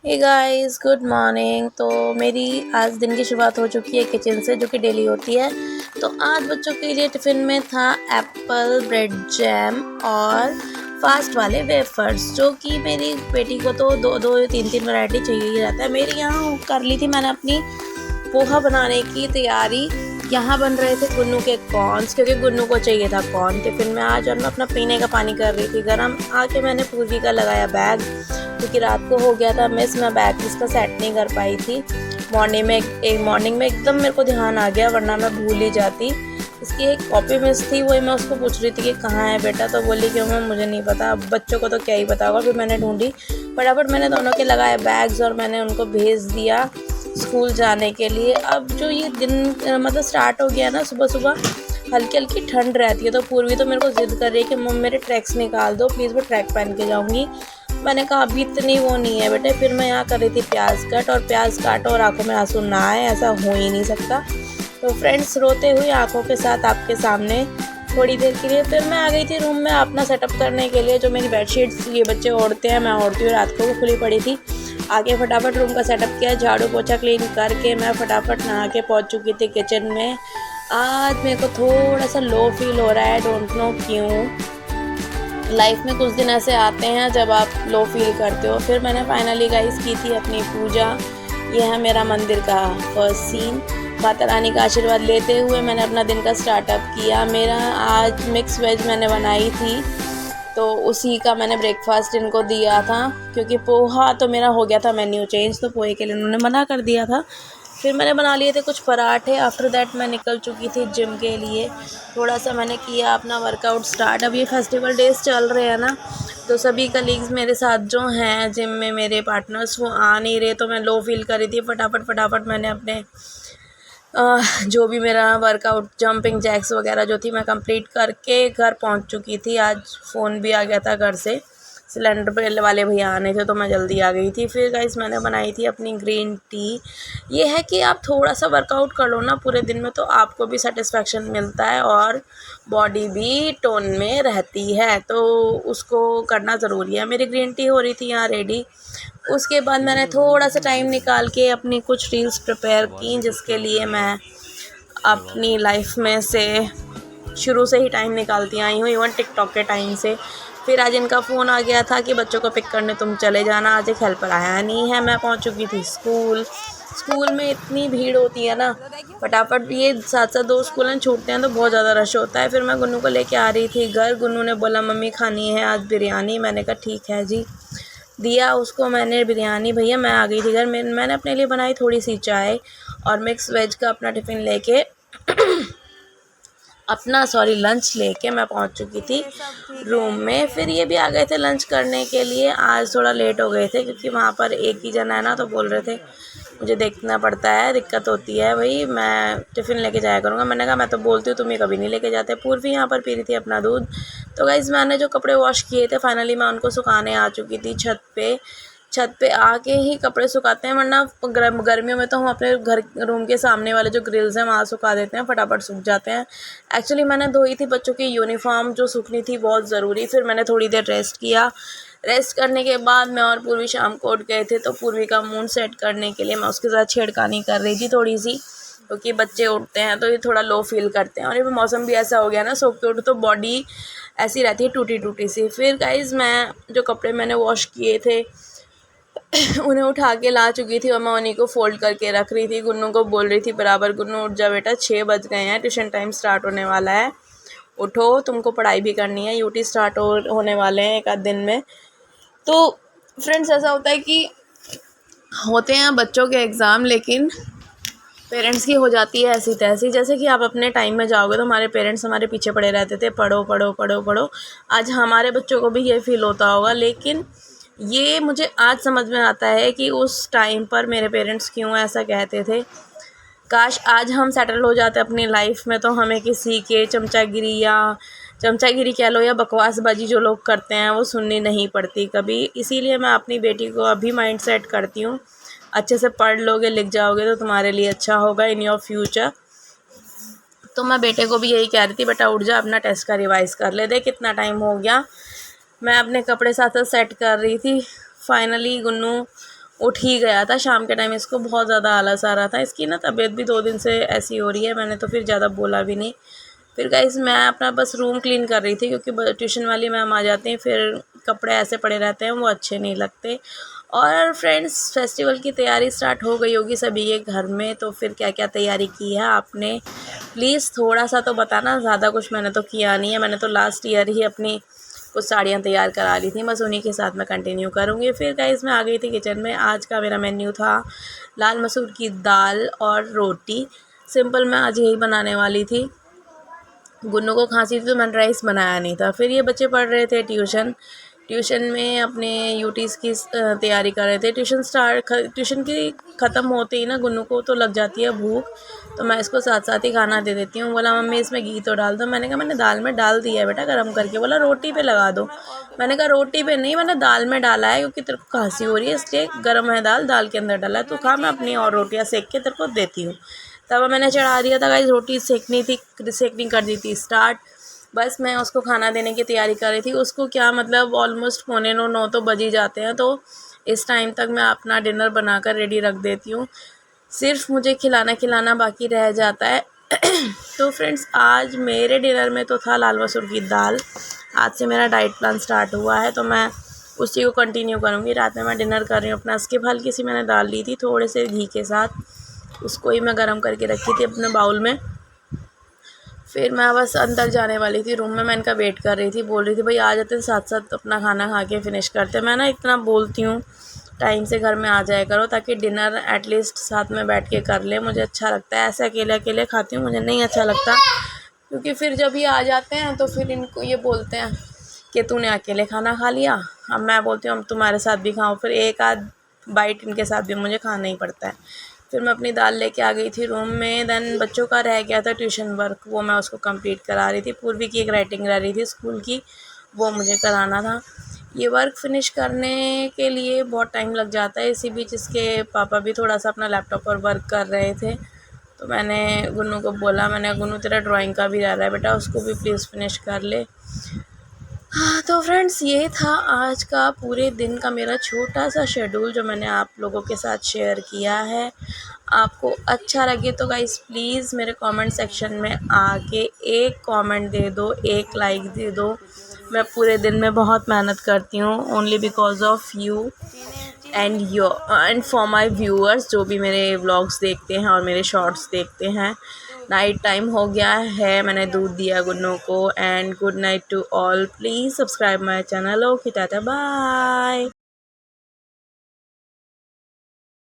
Hey guys, good morning. तो मेरी आज दिन की शुरुआत हो चुकी है किचन से, जो कि डेली होती है। तो आज बच्चों के लिए टिफ़िन में था एप्पल ब्रेड जैम और फास्ट वाले वेफर्स, जो कि मेरी बेटी को तो दो दो तीन तीन वैरायटी चाहिए ही रहता है। मेरी यहाँ कर ली थी मैंने अपनी पोहा बनाने की तैयारी। यहाँ बन रहे थे गुन्नू के कॉर्न्स, क्योंकि गुन्नू को चाहिए था कॉर्न टिफ़िन में आज, और मैं अपना पीने का पानी कर रही थी गर्म। आके मैंने पूर्वी का लगाया बैग, क्योंकि रात को हो गया था मिस, मैं बैग इसका सेट नहीं कर पाई थी। मॉर्निंग में एकदम मेरे को ध्यान आ गया, वरना मैं भूल ही जाती। इसकी एक कॉपी मिस थी, वही मैं उसको पूछ रही थी कि कहाँ है बेटा, तो बोली कि मैं मुझे नहीं पता, अब बच्चों को तो क्या ही पता होगा। फिर मैंने ढूंढी, फटाफट मैंने दोनों के लगाए बैग्स और मैंने उनको भेज दिया स्कूल जाने के लिए। अब जो ये दिन मतलब स्टार्ट हो गया ना, सुबह सुबह हल्की हल्की ठंड रहती है, तो पूर्वी तो मेरे को ज़िद कर रही है कि मम्मी मेरे ट्रैक्स निकाल दो प्लीज़, मैं ट्रैक पहन के जाऊँगी। मैंने कहा अभी इतनी वो नहीं है बेटे। फिर मैं यहाँ कर रही थी प्याज कट, और प्याज काटो और आंखों में आंसू ना आए, ऐसा हो ही नहीं सकता। तो फ्रेंड्स, रोते हुए आंखों के साथ आपके सामने थोड़ी देर के लिए। फिर मैं आ गई थी रूम में अपना सेटअप करने के लिए। जो मेरी बेडशीट्स ये बच्चे ओढ़ते हैं, मैं ओढ़ती हूँ, रात को वो खुली पड़ी थी। आगे फटाफट रूम का सेटअप किया, झाड़ू पोछा क्लीन करके मैं फटाफट नहा के पहुँच चुकी थी किचन में। आज मेरे को थोड़ा सा लो फील हो रहा है, डोंट नो क्यों। लाइफ में कुछ दिन ऐसे आते हैं जब आप लो फील करते हो। फिर मैंने फाइनली गाइस की थी अपनी पूजा। ये है मेरा मंदिर का फर्स्ट सीन। माता रानी का आशीर्वाद लेते हुए मैंने अपना दिन का स्टार्टअप किया। मेरा आज मिक्स वेज मैंने बनाई थी, तो उसी का मैंने ब्रेकफास्ट इनको दिया था, क्योंकि पोहा तो मेरा हो गया था मेन्यू चेंज, तो पोहे के लिए उन्होंने मना कर दिया था। फिर मैंने बना लिए थे कुछ पराठे। आफ्टर दैट मैं निकल चुकी थी जिम के लिए। थोड़ा सा मैंने किया अपना वर्कआउट स्टार्ट। अब ये फेस्टिवल डेज चल रहे हैं ना, तो सभी कलीग्स मेरे साथ जो हैं जिम में, मेरे पार्टनर्स, वो आ नहीं रहे, तो मैं लो फील कर रही थी। फटाफट मैंने अपने जो भी मेरा वर्कआउट जंपिंग जैक्स वगैरह जो थी मैं कंप्लीट करके घर पहुंच चुकी थी। आज फ़ोन भी आ गया था घर से, सिलेंडर वाले भैया आने थे, तो मैं जल्दी आ गई थी। फिर गाइस मैंने बनाई थी अपनी ग्रीन टी। ये है कि आप थोड़ा सा वर्कआउट कर लो ना पूरे दिन में, तो आपको भी सेटिस्फेक्शन मिलता है और बॉडी भी टोन में रहती है, तो उसको करना ज़रूरी है। मेरी ग्रीन टी हो रही थी यहाँ रेडी। उसके बाद मैंने थोड़ा सा टाइम निकाल के अपनी कुछ रील्स प्रिपेयर की, जिसके लिए मैं अपनी लाइफ में से शुरू से ही टाइम निकालती आई हूँ, इवन टिकटॉक के टाइम से। फिर आज इनका फ़ोन आ गया था कि बच्चों को पिक करने तुम चले जाना। आज एक हेल्पर आया नहीं है। मैं पहुँच चुकी थी स्कूल में इतनी भीड़ होती है ना, फटाफट ये साथ साथ दो स्कूल छूटते हैं तो बहुत ज़्यादा रश होता है। फिर मैं गुन्नू को लेके आ रही थी घर। गुन्नू ने बोला मम्मी खानी है आज बिरयानी। मैंने कहा ठीक है जी, दिया उसको मैंने बिरयानी। भैया मैं आ गई थी घर में। मैंने अपने लिए बनाई थोड़ी सी चाय और मिक्स वेज का अपना टिफ़िन लेके लंच लेके मैं पहुंच चुकी थी रूम में। फिर ये भी आ गए थे लंच करने के लिए। आज थोड़ा लेट हो गए थे, क्योंकि वहाँ पर एक ही जना है ना, तो बोल रहे थे मुझे देखना पड़ता है, दिक्कत होती है भाई, मैं टिफ़िन लेके जाया करूँगा। मैंने कहा मैं तो बोलती हूँ, तुम ये कभी नहीं लेके जाते। पूर्वी यहाँ पर पी रही थी अपना दूध। तो गाइस मैंने जो कपड़े वॉश किए थे फाइनली मैं उनको सुखाने आ चुकी थी छत पे आके ही कपड़े सुखाते हैं, वरना गर्मियों में तो हम अपने घर रूम के सामने वाले जो ग्रिल्स हैं वहाँ सुखा देते हैं, फटाफट सूख जाते हैं। एक्चुअली मैंने धोई थी बच्चों की यूनिफॉर्म जो सूखनी थी बहुत ज़रूरी। फिर मैंने थोड़ी देर रेस्ट किया। रेस्ट करने के बाद मैं और पूर्वी शाम को उठ गए थे, तो पूर्वी का मूड सेट करने के लिए मैं उसके साथ छेड़खानी कर रही थी थोड़ी सी, क्योंकि बच्चे उठते हैं तो ये थोड़ा लो फील करते हैं, और ये मौसम भी ऐसा हो गया ना, सो के उठ तो बॉडी ऐसी रहती है टूटी टूटी सी। फिर गाइज़ मैं जो कपड़े मैंने वॉश किए थे उन्हें उठा के ला चुकी थी, और मैं उन्हीं को फ़ोल्ड करके रख रही थी। गुन्नू को बोल रही थी बराबर, गुन्नू उठ जा बेटा, 6 बज गए हैं, ट्यूशन टाइम स्टार्ट होने वाला है, उठो, तुमको पढ़ाई भी करनी है, यूटी स्टार्ट होने वाले हैं एक आध दिन में। तो फ्रेंड्स, ऐसा होता है कि होते हैं बच्चों के एग्ज़ाम, लेकिन पेरेंट्स की हो जाती है ऐसी तैसी। जैसे कि आप अपने टाइम में जाओगे तो हमारे पेरेंट्स हमारे पीछे पड़े रहते थे, पढ़ो पढ़ो पढ़ो पढ़ो। आज हमारे बच्चों को भी ये फील होता होगा, लेकिन ये मुझे आज समझ में आता है कि उस टाइम पर मेरे पेरेंट्स क्यों ऐसा कहते थे। काश आज हम सेटल हो जाते अपनी लाइफ में, तो हमें किसी के चमचागिरी कह लो या बकवासबाजी जो लोग करते हैं वो सुननी नहीं पड़ती कभी। इसीलिए मैं अपनी बेटी को अभी माइंड सेट करती हूँ, अच्छे से पढ़ लोगे लिख जाओगे तो तुम्हारे लिए अच्छा होगा इन योर फ्यूचर। तो मैं बेटे को भी यही कह रही थी, बेटा उठ जा, अपना टेस्ट का रिवाइज़ कर ले, देख कितना टाइम हो गया। मैं अपने कपड़े साथ साथ सेट कर रही थी। फाइनली गुन्नू उठ ही गया था शाम के टाइम। इसको बहुत ज़्यादा आलस आ रहा था। इसकी ना तबीयत भी 2 दिन से ऐसी हो रही है। मैंने तो फिर ज़्यादा बोला भी नहीं। फिर गाइस मैं अपना बस रूम क्लीन कर रही थी, क्योंकि ट्यूशन वाली मैम आ जाती हैं, फिर कपड़े ऐसे पड़े रहते हैं, वो अच्छे नहीं लगते। और फ्रेंड्स, फेस्टिवल की तैयारी स्टार्ट हो गई होगी सभी के घर में, तो फिर क्या क्या तैयारी की है आपने, प्लीज़ थोड़ा सा तो बताना। ज़्यादा कुछ मैंने तो किया नहीं है। मैंने तो लास्ट ईयर ही अपनी कुछ साड़ियाँ तैयार करा ली थी, बस उन्हीं के साथ मैं कंटिन्यू करूँगी। फिर गाइस मैं आ गई थी किचन में। आज का मेरा मेन्यू था लाल मसूर की दाल और रोटी। सिंपल मैं आज यही बनाने वाली थी। गुन्नू को खांसी थी तो मैंने राइस बनाया नहीं था। फिर ये बच्चे पढ़ रहे थे ट्यूशन में अपने यूटीज़ की तैयारी कर रहे थे। ट्यूशन की ख़त्म होते ही ना गुन्नू को तो लग जाती है भूख, तो मैं इसको साथ साथ ही खाना दे देती हूँ। बोला मम्मी इसमें घी तो डाल दो। मैंने कहा मैंने दाल में डाल दिया है बेटा गरम करके। बोला रोटी पे लगा दो। मैंने कहा रोटी पे नहीं, मैंने दाल में डाला है, क्योंकि तेरे को खांसी हो रही है इसलिए गर्म है दाल के अंदर डाला है। तो खा, मैं अपनी और रोटियाँ सेक के तेरे को देती हूँ। तवा मैंने चढ़ा दिया था गाइस, रोटी सेकनी कर दी थी स्टार्ट। बस मैं उसको खाना देने की तैयारी कर रही थी। उसको क्या मतलब ऑलमोस्ट 8:45 तो बज ही जाते हैं, तो इस टाइम तक मैं अपना डिनर बनाकर रेडी रख देती हूँ। सिर्फ मुझे खिलाना बाकी रह जाता है। तो फ्रेंड्स, आज मेरे डिनर में तो था लाल मसूर की दाल। आज से मेरा डाइट प्लान स्टार्ट हुआ है, तो मैं उसी को कंटिन्यू करूँगी। रात में मैं डिनर कर रही हूँ अपना स्किप। हल्की सी मैंने दाल ली थी थोड़े से घी के साथ, उसको ही मैं गर्म करके रखी थी अपने बाउल में। फिर मैं बस अंदर जाने वाली थी रूम में। मैं इनका वेट कर रही थी, बोल रही थी भाई आ जाते साथ साथ अपना खाना खा के फिनिश करते। मैं ना इतना बोलती हूँ टाइम से घर में आ जाया करो, ताकि डिनर एटलीस्ट साथ में बैठ के कर ले। मुझे अच्छा लगता है, ऐसे अकेले अकेले खाती हूँ मुझे नहीं अच्छा लगता, क्योंकि फिर जब ये आ जाते हैं तो फिर इनको ये बोलते हैं कि तूने अकेले खाना खा लिया। अब मैं बोलती हूँ अब तुम्हारे साथ भी खाऊँ, फिर एक आध बाइट इनके साथ भी मुझे खाना ही पड़ता है। फिर मैं अपनी दाल लेके आ गई थी रूम में। देन बच्चों का रह गया था ट्यूशन वर्क, वो मैं उसको कंप्लीट करा रही थी। पूर्वी की एक राइटिंग रह रही थी स्कूल की, वो मुझे कराना था। ये वर्क फिनिश करने के लिए बहुत टाइम लग जाता है। इसी बीच इसके पापा भी थोड़ा सा अपना लैपटॉप पर वर्क कर रहे थे, तो मैंने गुन्नू को बोला, मैंने गुन्नू तेरा ड्राइंग का भी रह रहा है बेटा, उसको भी प्लीज़ फिनिश कर ले। हाँ, तो फ्रेंड्स ये था आज का पूरे दिन का मेरा छोटा सा शेड्यूल, जो मैंने आप लोगों के साथ शेयर किया है। आपको अच्छा लगे तो गाइस प्लीज़ मेरे कमेंट सेक्शन में आके एक कमेंट दे दो, एक लाइक दे दो। मैं पूरे दिन में बहुत मेहनत करती हूँ, only because of you and for my viewers, जो भी मेरे व्लॉग्स देखते हैं और मेरे शॉर्ट्स देखते हैं। नाइट टाइम हो गया है, मैंने दूध दिया गुन्नू को। And good night to all, please subscribe my channel. Okay, tata, bye.